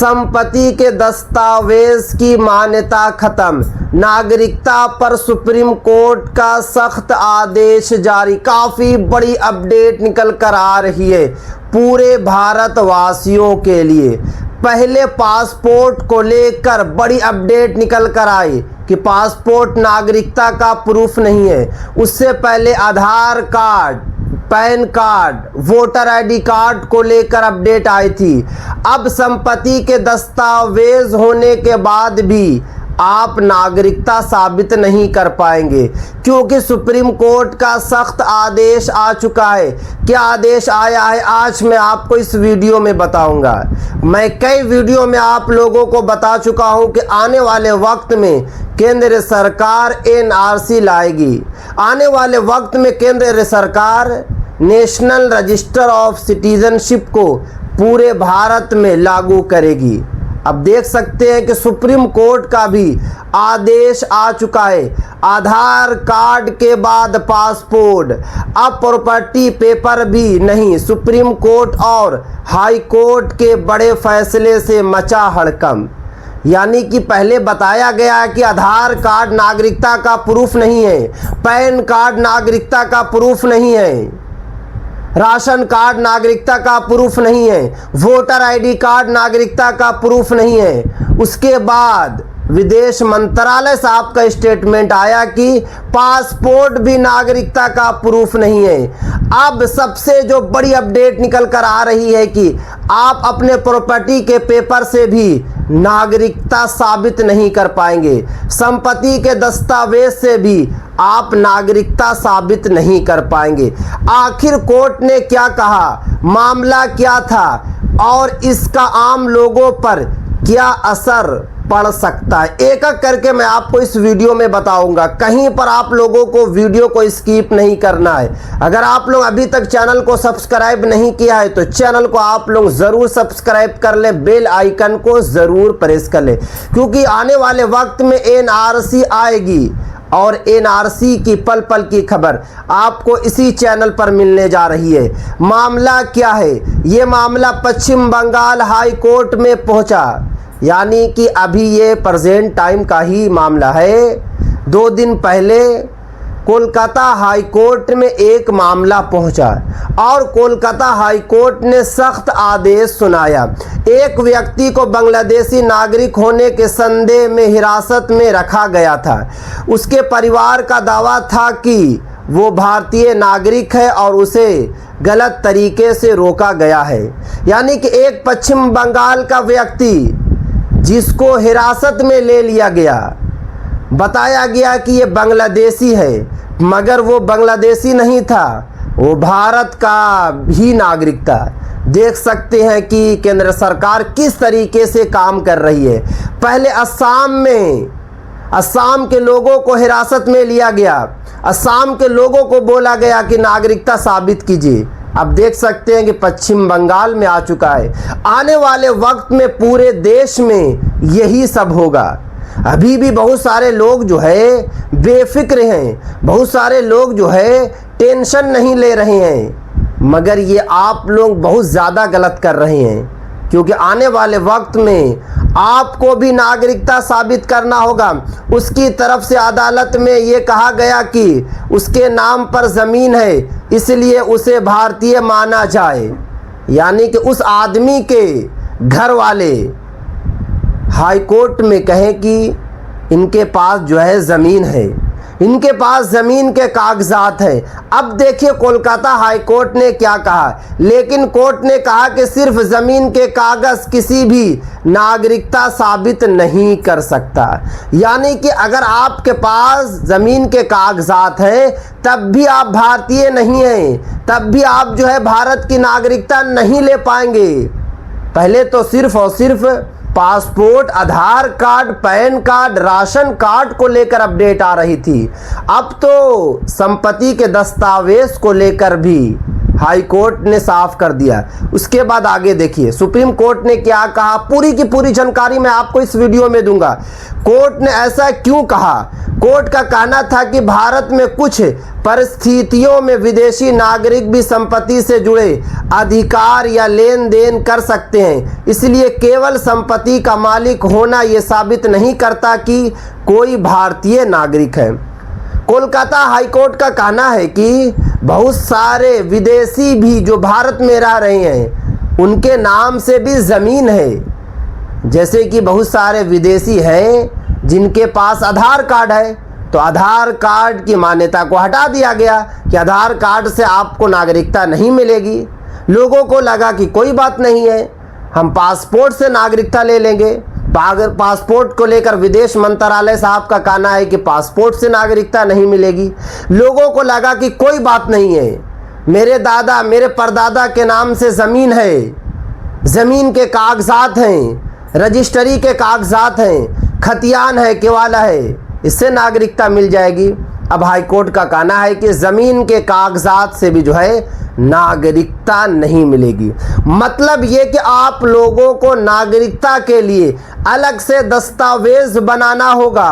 संपत्ति के दस्तावेज की मान्यता खत्म, नागरिकता पर सुप्रीम कोर्ट का सख्त आदेश जारी। काफ़ी बड़ी अपडेट निकल कर आ रही है पूरे भारतवासियों के लिए। पहले पासपोर्ट को लेकर बड़ी अपडेट निकल कर आई कि पासपोर्ट नागरिकता का प्रूफ नहीं है। उससे पहले Aadhaar card, PAN card, voter ID card को लेकर अपडेट आई थी। अब संपत्ति के दस्तावेज होने के बाद भी आप नागरिकता साबित नहीं कर पाएंगे, क्योंकि सुप्रीम कोर्ट का सख्त आदेश आ चुका है। क्या आदेश आया है आज मैं आपको इस वीडियो में बताऊंगा। मैं कई वीडियो में आप लोगों को बता चुका हूं कि आने वाले वक्त में केंद्र सरकार एनआरसी लाएगी। आने वाले वक्त में केंद्र सरकार नेशनल रजिस्टर ऑफ सिटीजनशिप को पूरे भारत में लागू करेगी। अब देख सकते हैं कि सुप्रीम कोर्ट का भी आदेश आ चुका है। आधार कार्ड के बाद पासपोर्ट, अब प्रॉपर्टी पेपर भी नहीं। सुप्रीम कोर्ट और हाई कोर्ट के बड़े फैसले से मचा हड़कंप। यानी कि पहले बताया गया कि आधार कार्ड नागरिकता का प्रूफ नहीं है, पैन कार्ड नागरिकता का प्रूफ नहीं है, राशन कार्ड नागरिकता का प्रूफ नहीं है, वोटर आईडी कार्ड नागरिकता का प्रूफ नहीं है। उसके बाद विदेश मंत्रालय से आपका स्टेटमेंट आया कि पासपोर्ट भी नागरिकता का प्रूफ नहीं है। अब सबसे जो बड़ी अपडेट निकल कर आ रही है कि आप अपने प्रॉपर्टी के पेपर से भी नागरिकता साबित नहीं कर पाएंगे, संपत्ति के दस्तावेज से भी आप नागरिकता साबित नहीं कर पाएंगे। आखिर कोर्ट ने क्या कहा, मामला क्या था और इसका आम लोगों पर क्या असर पड़ सकता है, एक एक करके मैं आपको इस वीडियो में बताऊंगा। कहीं पर आप लोगों को वीडियो को स्किप नहीं करना है। अगर आप लोग अभी तक चैनल को सब्सक्राइब नहीं किया है तो चैनल को आप लोग ज़रूर सब्सक्राइब कर ले, बेल आइकन को ज़रूर प्रेस कर ले, क्योंकि आने वाले वक्त में एनआरसी आएगी और एनआरसी की पल पल की खबर आपको इसी चैनल पर मिलने जा रही है। मामला क्या है, ये मामला पश्चिम बंगाल हाई कोर्ट में पहुंचा, यानी कि अभी ये प्रेजेंट टाइम का ही मामला है। 2 दिन पहले कोलकाता हाई कोर्ट में एक मामला पहुंचा और कोलकाता हाई कोर्ट ने सख्त आदेश सुनाया। एक व्यक्ति को बांग्लादेशी नागरिक होने के संदेह में हिरासत में रखा गया था। उसके परिवार का दावा था कि वो भारतीय नागरिक है और उसे गलत तरीके से रोका गया है। यानी कि एक पश्चिम बंगाल का व्यक्ति जिसको हिरासत में ले लिया गया, बताया गया कि ये बांग्लादेशी है, मगर वो बांग्लादेशी नहीं था, वो भारत का ही नागरिक था। देख सकते हैं कि केंद्र सरकार किस तरीके से काम कर रही है। पहले असम के लोगों को हिरासत में लिया गया, असम के लोगों को बोला गया कि नागरिकता साबित कीजिए। अब देख सकते हैं कि पश्चिम बंगाल में आ चुका है। आने वाले वक्त में पूरे देश में यही सब होगा। अभी भी बहुत सारे लोग जो है बेफिक्र हैं, बहुत सारे लोग जो है टेंशन नहीं ले रहे हैं, मगर ये आप लोग बहुत ज़्यादा गलत कर रहे हैं, क्योंकि आने वाले वक्त में आपको भी नागरिकता साबित करना होगा। उसकी तरफ से अदालत में ये कहा गया कि उसके नाम पर ज़मीन है, इसलिए उसे भारतीय माना जाए। यानी कि उस आदमी के घर वाले हाई कोर्ट में कहें कि इनके पास जो है ज़मीन है, इनके पास ज़मीन के कागजात हैं। अब देखिए कोलकाता हाई कोर्ट ने क्या कहा, लेकिन कोर्ट ने कहा कि सिर्फ ज़मीन के कागज़ किसी भी नागरिकता साबित नहीं कर सकता। यानी कि अगर आपके पास ज़मीन के कागजात हैं तब भी आप भारतीय नहीं हैं, तब भी आप जो है भारत की नागरिकता नहीं ले पाएंगे। पहले तो सिर्फ और सिर्फ passport, Aadhaar card, PAN card, ration card को लेकर अपडेट आ रही थी। अब तो संपत्ति के दस्तावेज को लेकर भी हाई कोर्ट ने साफ कर दिया। उसके बाद आगे देखिए सुप्रीम कोर्ट ने क्या कहा, पूरी की पूरी जानकारी मैं आपको इस वीडियो में दूंगा। कोर्ट ने ऐसा क्यों कहा? कोर्ट का कहना था कि भारत में कुछ परिस्थितियों में विदेशी नागरिक भी संपत्ति से जुड़े अधिकार या लेन देन कर सकते हैं, इसलिए केवल संपत्ति का मालिक होना यह साबित नहीं करता कि कोई भारतीय नागरिक है। कोलकाता हाईकोर्ट का कहना है कि बहुत सारे विदेशी भी जो भारत में रह रहे हैं उनके नाम से भी ज़मीन है। जैसे कि बहुत सारे विदेशी हैं जिनके पास आधार कार्ड है, तो आधार कार्ड की मान्यता को हटा दिया गया कि आधार कार्ड से आपको नागरिकता नहीं मिलेगी। लोगों को लगा कि कोई बात नहीं है, हम पासपोर्ट से नागरिकता ले लेंगे। पासपोर्ट को लेकर विदेश मंत्रालय साहब का कहना है कि पासपोर्ट से नागरिकता नहीं मिलेगी। लोगों को लगा कि कोई बात नहीं है, मेरे दादा मेरे परदादा के नाम से ज़मीन है, ज़मीन के कागजात हैं, रजिस्ट्री के कागजात हैं, खतियान है, केवाला है, इससे नागरिकता मिल जाएगी। अब हाईकोर्ट का कहना है कि ज़मीन के कागजात से भी जो है नागरिकता नहीं मिलेगी। मतलब ये कि आप लोगों को नागरिकता के लिए अलग से दस्तावेज बनाना होगा।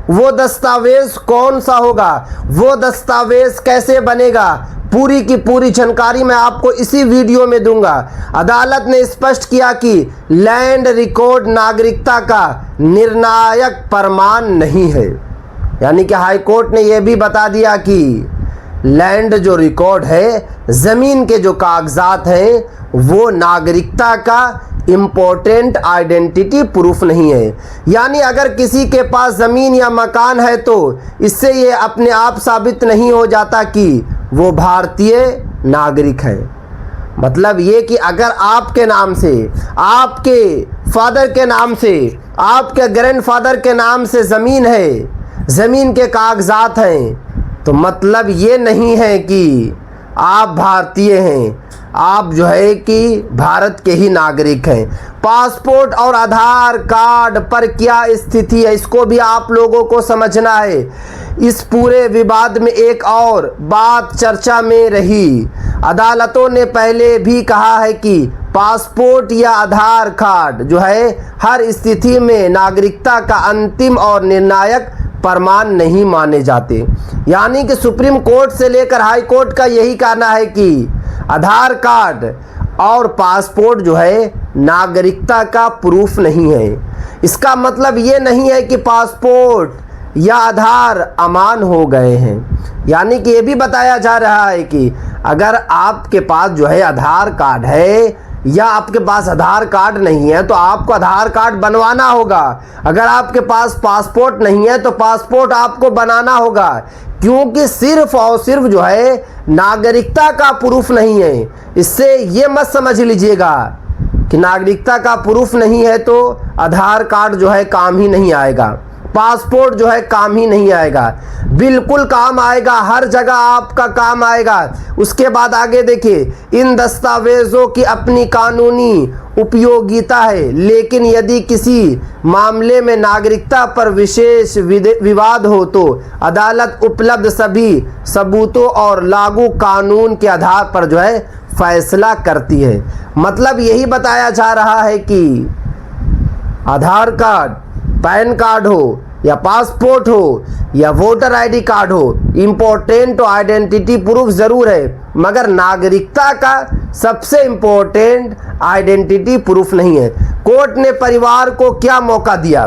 वो दस्तावेज कौन सा होगा, वो दस्तावेज कैसे बनेगा, पूरी की पूरी जानकारी मैं आपको इसी वीडियो में दूंगा। अदालत ने स्पष्ट किया कि लैंड रिकॉर्ड नागरिकता का निर्णायक प्रमाण नहीं है। यानी कि हाई कोर्ट ने यह भी बता दिया कि लैंड जो रिकॉर्ड है, ज़मीन के जो कागजात हैं, वो नागरिकता का इम्पोर्टेंट आइडेंटिटी प्रूफ नहीं है। यानी अगर किसी के पास ज़मीन या मकान है तो इससे ये अपने आप साबित नहीं हो जाता कि वो भारतीय नागरिक है। मतलब ये कि अगर आपके नाम से, आपके फादर के नाम से, आपके ग्रैंडफादर के नाम से ज़मीन है, ज़मीन के कागजात हैं, तो मतलब ये नहीं है कि आप भारतीय हैं, आप जो है कि भारत के ही नागरिक हैं। पासपोर्ट और आधार कार्ड पर क्या स्थिति है, इसको भी आप लोगों को समझना है। इस पूरे विवाद में एक और बात चर्चा में रही। अदालतों ने पहले भी कहा है कि पासपोर्ट या आधार कार्ड जो है हर स्थिति में नागरिकता का अंतिम और निर्णायक प्रमाण नहीं माने जाते। यानी कि सुप्रीम कोर्ट से लेकर हाई कोर्ट का यही कहना है कि आधार कार्ड और पासपोर्ट जो है नागरिकता का प्रूफ नहीं है। इसका मतलब ये नहीं है कि पासपोर्ट या आधार अमान हो गए हैं। यानी कि ये भी बताया जा रहा है कि अगर आपके पास जो है आधार कार्ड है या आपके पास आधार कार्ड नहीं है तो आपको आधार कार्ड बनवाना होगा। अगर आपके पास पासपोर्ट नहीं है तो पासपोर्ट आपको बनाना होगा, क्योंकि सिर्फ और सिर्फ जो है नागरिकता का प्रूफ नहीं है। इससे ये मत समझ लीजिएगा कि नागरिकता का प्रूफ नहीं है तो आधार कार्ड जो है काम ही नहीं आएगा, पासपोर्ट जो है काम ही नहीं आएगा। बिल्कुल काम आएगा, हर जगह आपका काम आएगा। उसके बाद आगे देखिए, इन दस्तावेज़ों की अपनी कानूनी उपयोगिता है, लेकिन यदि किसी मामले में नागरिकता पर विशेष विवाद हो तो अदालत उपलब्ध सभी सबूतों और लागू कानून के आधार पर जो है फैसला करती है। मतलब यही बताया जा रहा है कि आधार कार्ड, पैन कार्ड हो या पासपोर्ट हो या वोटर आईडी कार्ड हो, इम्पोर्टेंट तो आइडेंटिटी प्रूफ ज़रूर है, मगर नागरिकता का सबसे इम्पोर्टेंट आइडेंटिटी प्रूफ नहीं है। कोर्ट ने परिवार को क्या मौका दिया?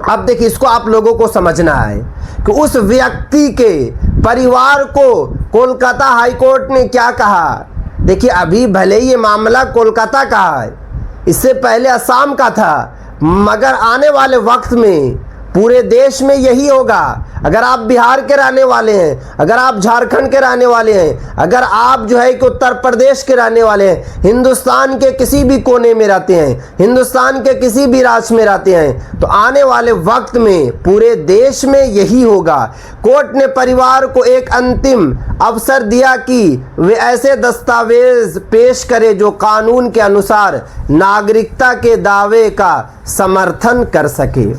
अब देखिए, इसको आप लोगों को समझना है कि उस व्यक्ति के परिवार को कोलकाता हाई कोर्ट ने क्या कहा। देखिए, अभी भले ये मामला कोलकाता का है, इससे पहले असम का था, मगर आने वाले वक्त में पूरे देश में यही होगा। अगर आप बिहार के रहने वाले हैं, अगर आप झारखंड के रहने वाले हैं, अगर आप जो है कि उत्तर प्रदेश के रहने वाले हैं, हिंदुस्तान के किसी भी कोने में रहते हैं, हिंदुस्तान के किसी भी राज्य में रहते हैं, तो आने वाले वक्त में पूरे देश में यही होगा। कोर्ट ने परिवार को एक अंतिम अवसर दिया कि वे ऐसे दस्तावेज पेश करें जो कानून के अनुसार नागरिकता के दावे का समर्थन कर सके।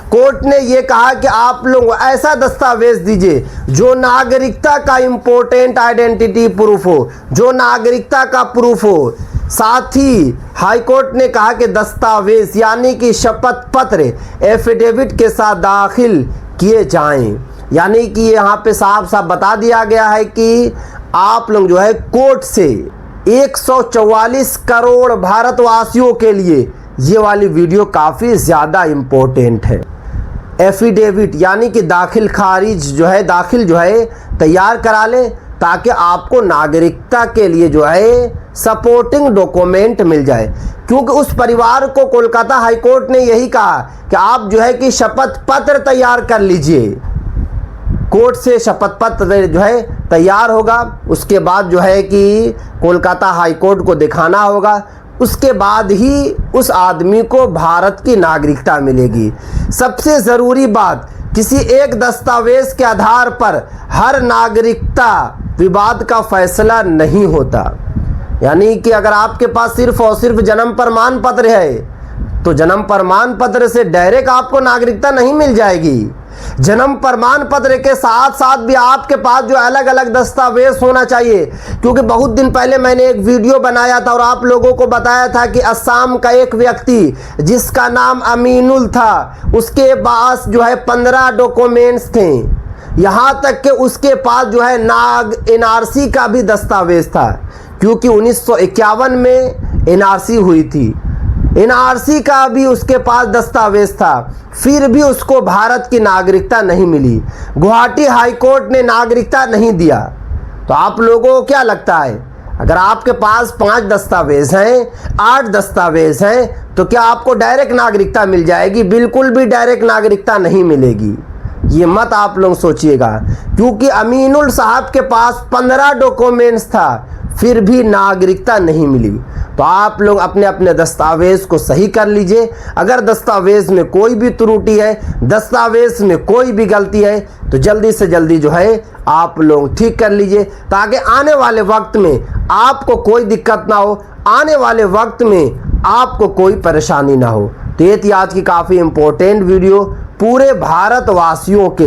कोर्ट ने ये कहा कि आप लोग ऐसा दस्तावेज दीजिए जो नागरिकता का इंपॉर्टेंट आइडेंटिटी प्रूफ हो, जो नागरिकता का प्रूफ हो। साथ ही हाईकोर्ट ने कहा कि दस्तावेज यानी कि शपथ पत्र एफिडेविट के साथ दाखिल किए जाएं। यानी कि यहाँ पे साफ साफ बता दिया गया है कि आप लोग जो है कोर्ट से 144 करोड़ भारतवासियों के लिए ये वाली वीडियो काफ़ी ज़्यादा इम्पोर्टेंट है। एफिडेविट यानी कि दाखिल जो है तैयार करा ले, ताकि आपको नागरिकता के लिए जो है सपोर्टिंग डॉक्यूमेंट मिल जाए। क्योंकि उस परिवार को कोलकाता हाईकोर्ट ने यही कहा कि आप जो है कि शपथ पत्र तैयार कर लीजिए। कोर्ट से शपथ पत्र जो है तैयार होगा, उसके बाद जो है कि कोलकाता हाईकोर्ट को दिखाना होगा, उसके बाद ही उस आदमी को भारत की नागरिकता मिलेगी। सबसे ज़रूरी बात, किसी एक दस्तावेज के आधार पर हर नागरिकता विवाद का फैसला नहीं होता। यानी कि अगर आपके पास सिर्फ और सिर्फ जन्म प्रमाण पत्र है तो जन्म प्रमाण पत्र से डायरेक्ट आपको नागरिकता नहीं मिल जाएगी। जन्म प्रमाण पत्र के साथ साथ भी आपके पास जो अलग अलग दस्तावेज होना चाहिए। क्योंकि बहुत दिन पहले मैंने एक वीडियो बनाया था और आप लोगों को बताया था कि असम का एक व्यक्ति जिसका नाम अमीनुल था, उसके पास जो है 15 डॉक्यूमेंट्स थे। यहाँ तक कि उसके पास जो है एनआरसी का भी दस्तावेज था, क्योंकि 1951 में एनआरसी हुई थी। एनआरसी का भी उसके पास दस्तावेज था, फिर भी उसको भारत की नागरिकता नहीं मिली। गुवाहाटी हाईकोर्ट ने नागरिकता नहीं दिया। तो आप लोगों को क्या लगता है, अगर आपके पास 5 दस्तावेज हैं, 8 दस्तावेज हैं, तो क्या आपको डायरेक्ट नागरिकता मिल जाएगी? बिल्कुल भी डायरेक्ट नागरिकता नहीं मिलेगी। ये मत आप लोग सोचिएगा। क्योंकि अमीनुल साहब के पास 15 डॉक्यूमेंट्स था, फिर भी नागरिकता नहीं मिली। तो आप लोग अपने अपने दस्तावेज को सही कर लीजिए। अगर दस्तावेज में कोई भी त्रुटि है, दस्तावेज में कोई भी गलती है, तो जल्दी से जल्दी जो है आप लोग ठीक कर लीजिए, ताकि आने वाले वक्त में आपको कोई दिक्कत ना हो, आने वाले वक्त में आपको कोई परेशानी ना हो। तो ये थी आज की काफ़ी इम्पोर्टेंट वीडियो पूरे भारतवासियों के लिए।